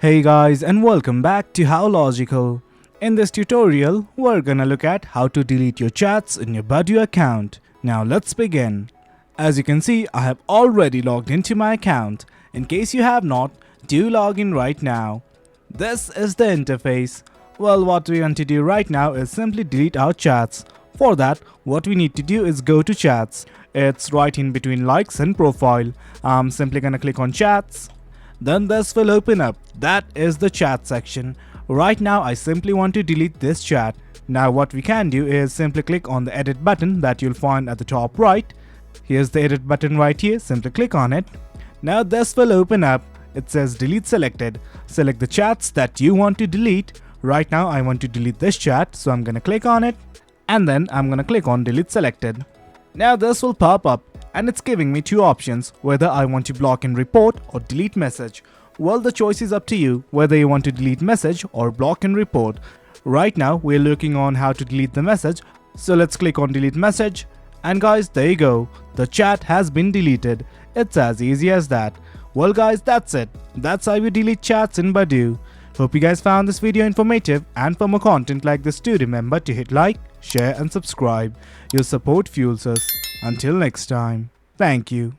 Hey guys, and welcome back to How Logical. In this tutorial, we're gonna look at how to delete your chats in your Badoo account. Now let's begin. As you can see, I have already logged into my account. In case you have not, do log in right now. This is the interface. Well, what we want to do right now is simply delete our chats. For that, what we need to do is go to chats. It's right in between likes and profile. I'm simply gonna click on chats. Then this will open up. That is the chat section. Right now I simply want to delete this chat. Now what we can do is simply click on the edit button that you'll find at the top right. Here's the edit button right here, simply click on it. Now this will open up. It says delete selected. Select the chats that you want to delete. Right now I want to delete this chat, so I'm gonna click on it and then I'm gonna click on delete selected. Now this will pop up and it's giving me two options, whether I want to block and report or delete message. Well, the choice is up to you whether you want to delete message or block and report. Right now we're looking on how to delete the message, so let's click on delete message. And guys, there you go, the chat has been deleted. It's as easy as that. Well guys, that's it. That's how you delete chats in Badoo. Hope you guys found this video informative, and for more content like this, do remember to hit like, share and subscribe. Your support fuels us. Until next time, thank you.